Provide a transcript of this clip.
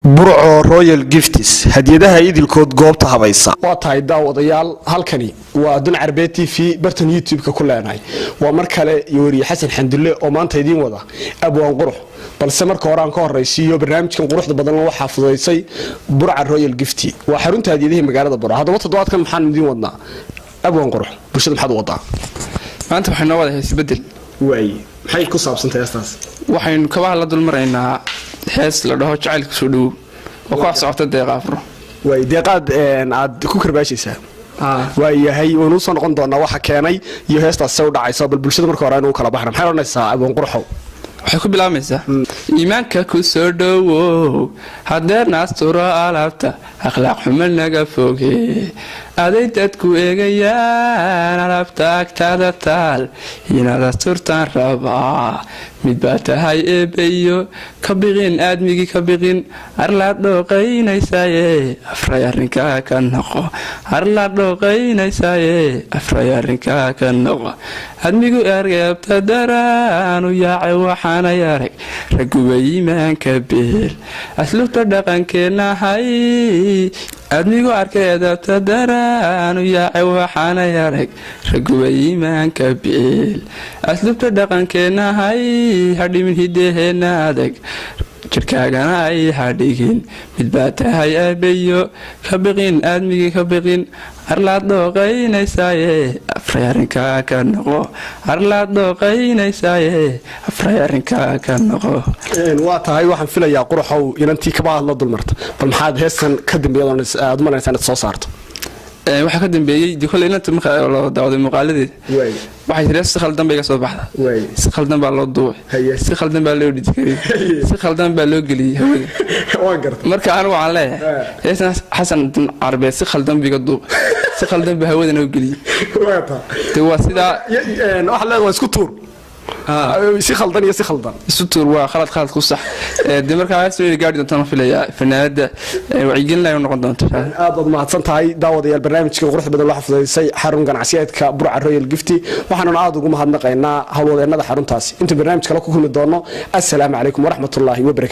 burco royal gifts hadiyadaha idilkood goobta habaysa waa tahay daawadayaal halkani waa Dun Carbe TV bartan YouTube-ka ku leenahay waa mar kale Yoori Xasan Xandulle oo maanta idin wada abwaan qurux balse marka hore aan ka horeysiyo barnaamijkan quruxda badan oo xafidaysay burco royal gift waa xarunta hadiyadaha magaalada burco hadaba toddobaadkan maxaan idin wadnaa abwaan qurux bulshada maxaad wadaa maanta waxaan noo wada isbedel maxay ku saabsantahay astaas waxaan ka wada la dulmaraynaa hees la dhaho jacaylka soo dhaw oo ku socota deeqaafro deeqaad aad ku karbaashaysaa waayahay waanu soo noqon doonaa waxa keenay iyo heestaas soo dhacaysa bal bulshada marka hore inuu kala baxna maxay oranaysaa abaan qurxow waxay ku bilaamaysaa iimaanka ku soo dhawow haddee naasturo alaabta akhlaaq xumo naga foge aday dadku eegayaan alaabta agtaada taal inaad asturtaan rabaa mid baa tahay eebeyo ka biqin aadmigii ka biqin arlaad dhooqaynaysaaye afray arrinkaa ka noqo arlaad dhooqaynaysaaye afray arrinkaa ka noqo aadmigu ergeebta daraanu yaacay waxaanay arag raguba iimaanka beel asluubta dhaqankeennahay aadmigu arkeedabta daraanu yaacay waxaanay arag raguba iimaanka beel asluubta dhaqankeennahay hadhimin hideheena adag jirkaagana ay hadhigin mid baa tahay aabeyo ka biqin aadmigii ka biqin arlaad dhooqaynaysaaye afray arrinkaa ka noqo arlaad dhooqaynaysaaye afray arrinkaa ka noqo waa tahay waxaan filayaa qurxow inantii kaba hadla dulmarta bal maxaad heestan ka dambeeyay aad u malaynaysaa inaad soo saarto waxa ka dambeeyay dikole inta marka loo daawaday muuqaaladeed waxay tireen si khaldan bay ka soo baxda si khaldan baa loo duubay si khaldan baa loo dhidkay si khaldan baa loo geliyay hawada waan gartay marka aan waxaan leeyahay heestan Xasan Carbe si khaldan biga duubay si khaldan baa hawada noo geliyay waa sida wax la isku tuur si khaldan iyo si khaldan isu tuur waa khalad ku sax de markaa soo gaari doontaan filaya fanaanada wacyigelin la noqon doonto aad baad mahadsan tahay daawadayaal barnaamijka quruxda badan loo xafidaysay xarun ganacsiyeedka burco royal gift waxaan aad ugu mahadnaqaynaa hawlwadeenada xaruntaasi inta barnaamijka la ku kulmi doono assalaamu calaykum waraxmatullaahi wa barakaatuh